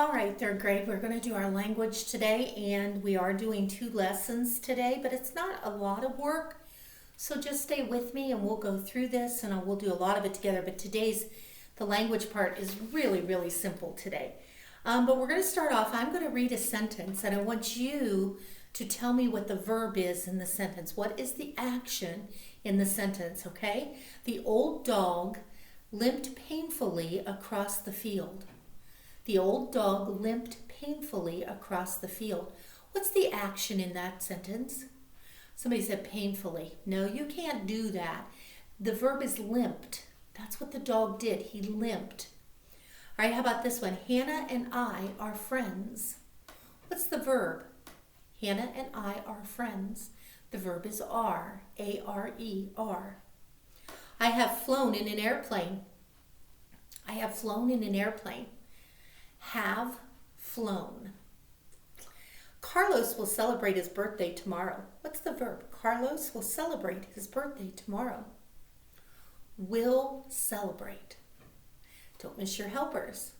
All right, third grade, we're going to do our language today, and we are doing 2 lessons today, but it's not a lot of work. So just stay with me and we'll go through this and we'll do a lot of it together. But the language part is really, really simple today. But we're going to start off. I'm going to read a sentence and I want you to tell me what the verb is in the sentence. What is the action in the sentence, okay? The old dog limped painfully across the field. The old dog limped painfully across the field. What's the action in that sentence? Somebody said painfully. No, you can't do that. The verb is limped. That's what the dog did. He limped. All right, how about this one? Hannah and I are friends. What's the verb? Hannah and I are friends. The verb is are, A-R-E-R. I have flown in an airplane. I have flown in an airplane. Have flown. Carlos will celebrate his birthday tomorrow. What's the verb? Carlos will celebrate his birthday tomorrow. Will celebrate. Don't miss your helpers.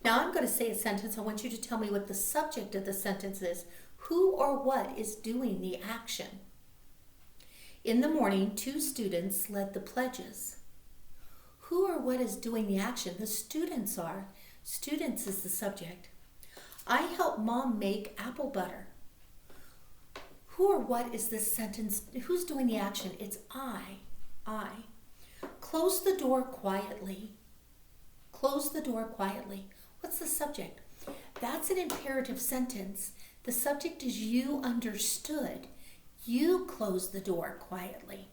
Now I'm going to say a sentence. I want you to tell me what the subject of the sentence is. Who or what is doing the action? In the morning, 2 students led the pledges. Who or what is doing the action? The students are. Students is the subject. I help Mom make apple butter. Who or what is this sentence? Who's doing the action? It's I. Close the door quietly. Close the door quietly. What's the subject? That's an imperative sentence. The subject is you understood. You closed the door quietly.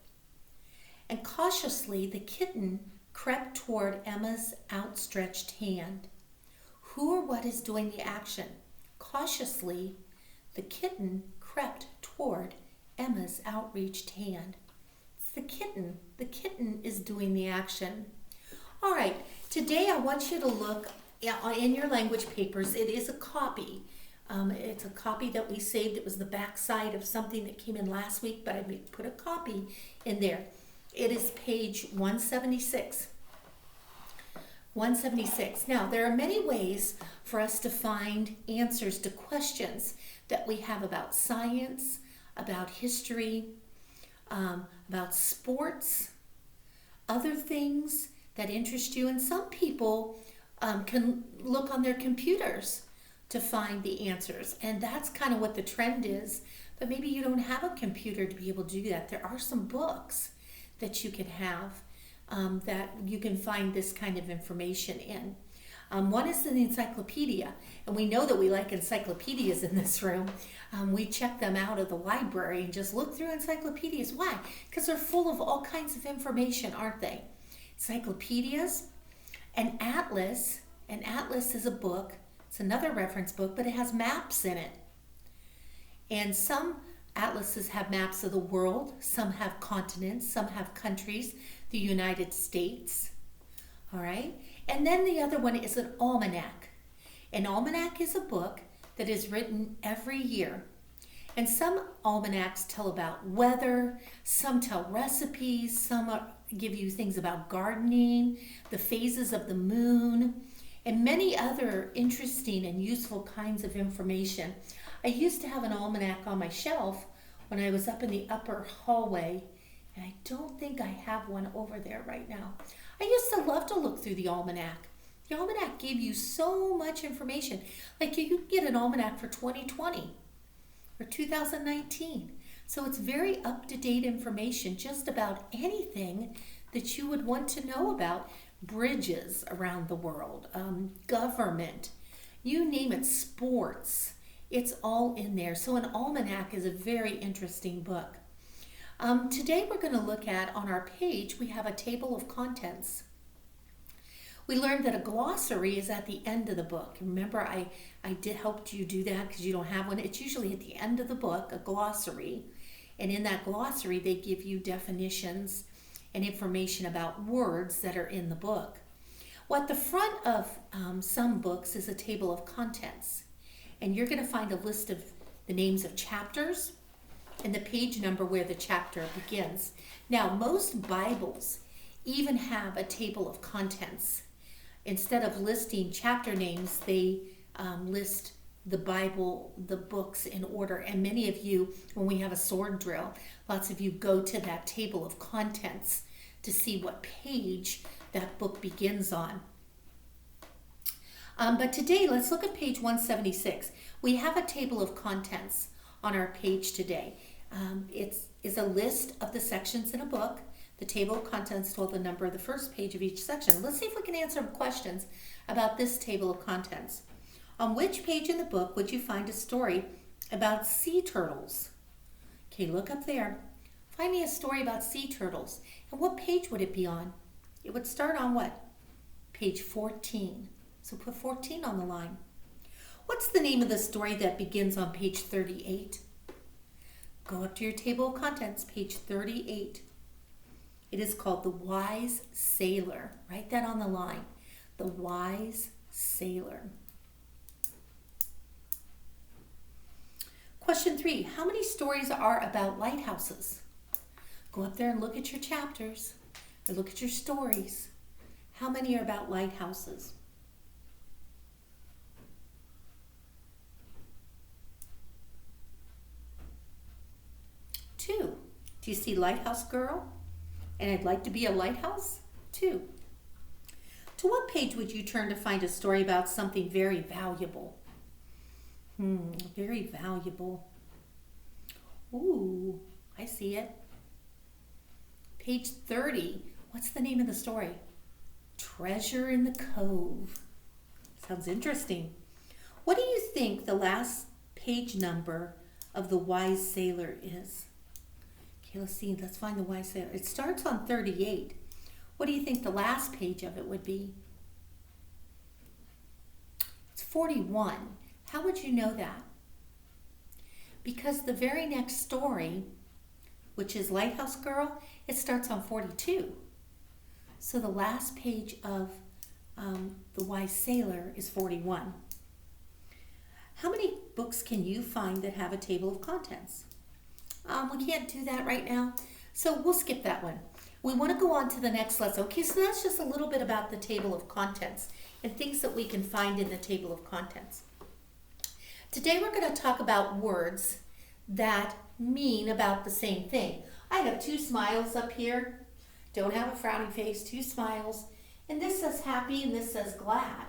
And cautiously, the kitten crept toward Emma's outstretched hand. Who or what is doing the action? Cautiously, the kitten crept toward Emma's outreached hand. It's the kitten. The kitten is doing the action. All right, today I want you to look in your language papers. It is a copy. It's a copy that we saved. It was the back side of something that came in last week, but I put a copy in there. It is page 176. 176. Now, there are many ways for us to find answers to questions that we have about science, about history, about sports, other things that interest you. And some people can look on their computers to find the answers. And that's kind of what the trend is. But maybe you don't have a computer to be able to do that. There are some books that you can have that you can find this kind of information in. One is an encyclopedia, and we know that we like encyclopedias in this room. We check them out of the library and just look through encyclopedias. Why? Because they're full of all kinds of information, aren't they? Encyclopedias. An atlas is a book. It's another reference book, but it has maps in it. And some atlases have maps of the world, some have continents, some have countries, the United States, all right? And then the other one is an almanac. An almanac is a book that is written every year. And some almanacs tell about weather, some tell recipes, some give you things about gardening, the phases of the moon, and many other interesting and useful kinds of information. I used to have an almanac on my shelf when I was up in the upper hallway, and I don't think I have one over there right now. I used to love to look through the almanac. The almanac gave you so much information. Like you could get an almanac for 2020 or 2019. So it's very up-to-date information just about anything that you would want to know about. Bridges around the world, government, you name it, sports. It's all in there. So an almanac is a very interesting book. Today we're going to look at, on our page, we have a table of contents. We learned that a glossary is at the end of the book. Remember, I did help you do that because you don't have one. It's usually at the end of the book, a glossary. And in that glossary, they give you definitions and information about words that are in the book. Well, at the front of some books is a table of contents. And you're going to find a list of the names of chapters and the page number where the chapter begins. Now, most Bibles even have a table of contents. Instead of listing chapter names, they list the Bible, the books in order. And many of you, when we have a sword drill, lots of you go to that table of contents to see what page that book begins on. But today, let's look at page 176. We have a table of contents on our page today. It is a list of the sections in a book. The table of contents told the number of the first page of each section. Let's see if we can answer questions about this table of contents. On which page in the book would you find a story about sea turtles? Okay, look up there. Find me a story about sea turtles. And what page would it be on? It would start on what? Page 14. So put 14 on the line. What's the name of the story that begins on page 38? Go up to your table of contents, page 38. It is called The Wise Sailor. Write that on the line. The Wise Sailor. Question 3. How many stories are about lighthouses? Go up there and look at your chapters, or look at your stories. How many are about lighthouses? 2. Do you see Lighthouse Girl? And I'd like to be a lighthouse? 2. To what page would you turn to find a story about something very valuable? Very valuable. Ooh, I see it. Page 30. What's the name of the story? Treasure in the Cove. Sounds interesting. What do you think the last page number of The Wise Sailor is? Okay, let's see. Let's find The Wise Sailor. It starts on 38. What do you think the last page of it would be? It's 41. How would you know that? Because the very next story, which is Lighthouse Girl, it starts on 42. So the last page of The Wise Sailor is 41. How many books can you find that have a table of contents? We can't do that right now, so we'll skip that one. We want to go on to the next lesson. Okay, so that's just a little bit about the table of contents and things that we can find in the table of contents. Today we're going to talk about words that mean about the same thing. I have 2 smiles up here. Don't have a frowny face, 2 smiles. And this says happy and this says glad.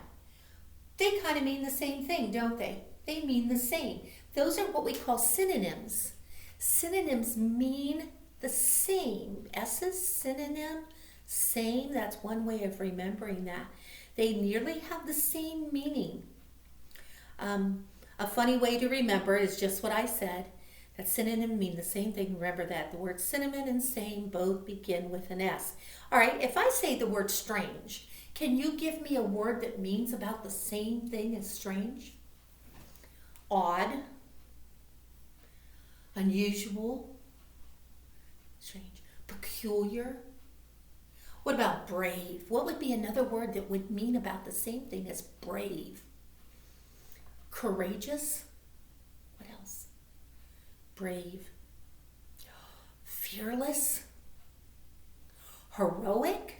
They kind of mean the same thing, don't they? They mean the same. Those are what we call synonyms. Synonyms mean the same. S's synonym, same. That's one way of remembering that. They nearly have the same meaning. A funny way to remember is just what I said. That synonym mean the same thing. Remember that. The words cinnamon and same both begin with an S. All right, if I say the word strange, can you give me a word that means about the same thing as strange? Odd, unusual, strange, peculiar. What about brave? What would be another word that would mean about the same thing as brave? Courageous. What else? Brave. Fearless. Heroic.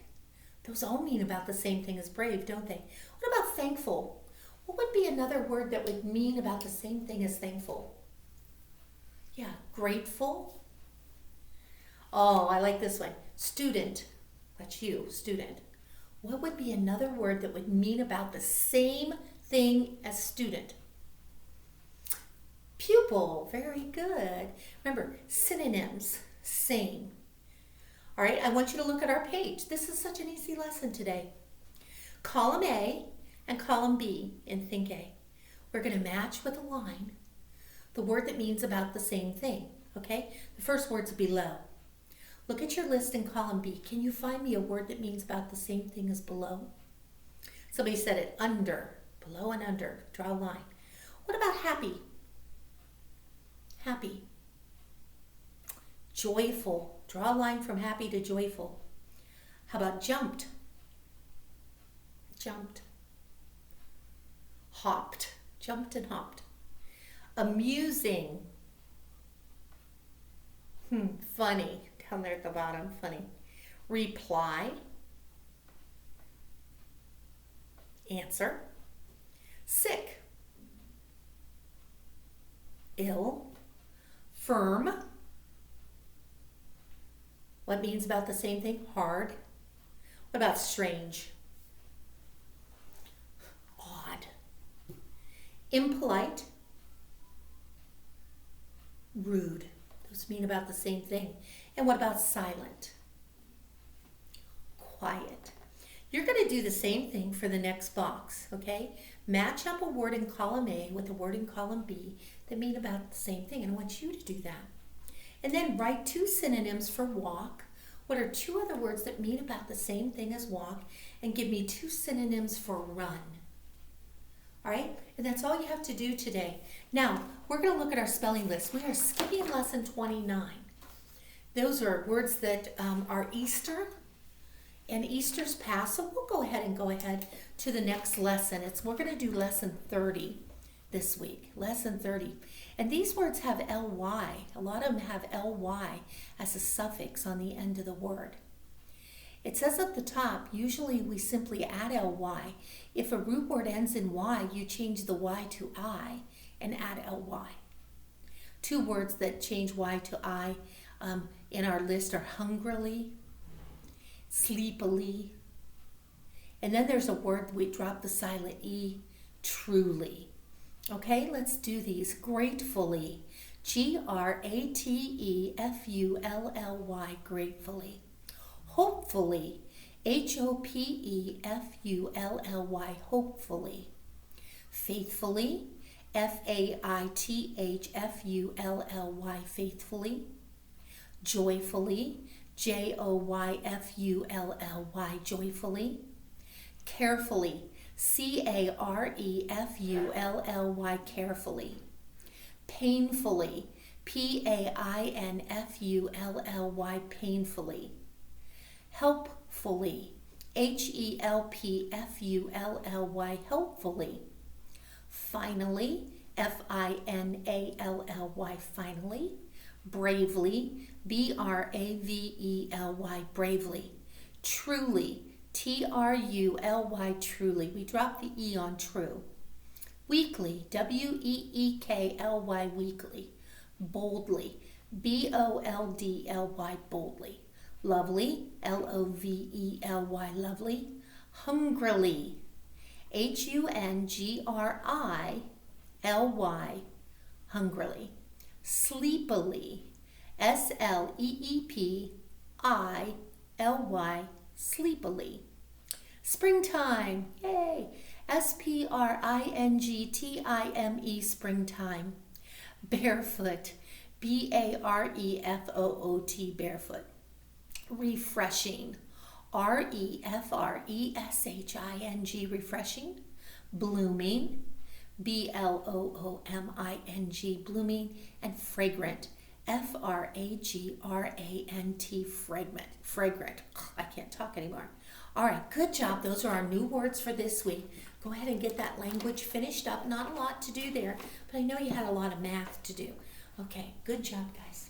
Those all mean about the same thing as brave, don't they? What about thankful? What would be another word that would mean about the same thing as thankful? Yeah, grateful. Oh, I like this one. Student. That's you, student. What would be another word that would mean about the same thing as student? Pupil. Very good. Remember, synonyms, same. All right, I want you to look at our page. This is such an easy lesson today. Column A and column B in Think A. We're going to match with a line the word that means about the same thing, okay? The first word's below. Look at your list in column B. Can you find me a word that means about the same thing as below? Somebody said it, under, below and under. Draw a line. What about happy? Happy. Joyful. Draw a line from happy to joyful. How about jumped? Jumped. Hopped. Jumped and hopped. Amusing. Funny. Down there at the bottom. Funny. Reply. Answer. Sick. ill. Firm. What means about the same thing? Hard. What about strange? Odd. Impolite. Rude. Those mean about the same thing. And what about silent? Quiet. You're going to do the same thing for the next box, okay? Match up a word in column A with a word in column B that mean about the same thing, and I want you to do that. And then write 2 synonyms for walk. What are 2 other words that mean about the same thing as walk? And give me 2 synonyms for run. All right? And that's all you have to do today. Now, we're going to look at our spelling list. We are skipping lesson 29. Those are words that are Easter, and Easter's past. So we'll go ahead to the next lesson. We're going to do lesson 30 this week. Lesson 30. And these words have ly. A lot of them have ly as a suffix on the end of the word. It says at the top, usually we simply add ly. If a root word ends in y, you change the y to I and add ly. 2 words that change y to I in our list are hungrily, sleepily, and then there's a word we drop the silent e, truly. Okay, let's do these. Gratefully, gratefully, gratefully. Hopefully, hopefully. Hopefully. Faithfully, faithfully, faithfully. Joyfully, joyfully, joyfully. Carefully, carefully, carefully. Painfully, painfully, painfully. Helpfully, helpfully, helpfully. Finally, finally, finally. Bravely, bravely, bravely. Truly, truly, truly. We drop the e on true. Weekly, weekly, weekly. Boldly, boldly, boldly. Lovely, lovely, lovely. Hungrily, hungry, hungrily. Sleepily, sleepily, sleepily. Springtime, yay! springtime, springtime. Barefoot, barefoot, barefoot. Refreshing, refreshing, refreshing. Blooming, blooming, blooming. And fragrant, fragrant, fragrant, fragrant. I can't talk anymore. All right, good job. Those are our new words for this week. Go ahead and get that language finished up. Not a lot to do there, but I know you had a lot of math to do. Okay, good job, guys.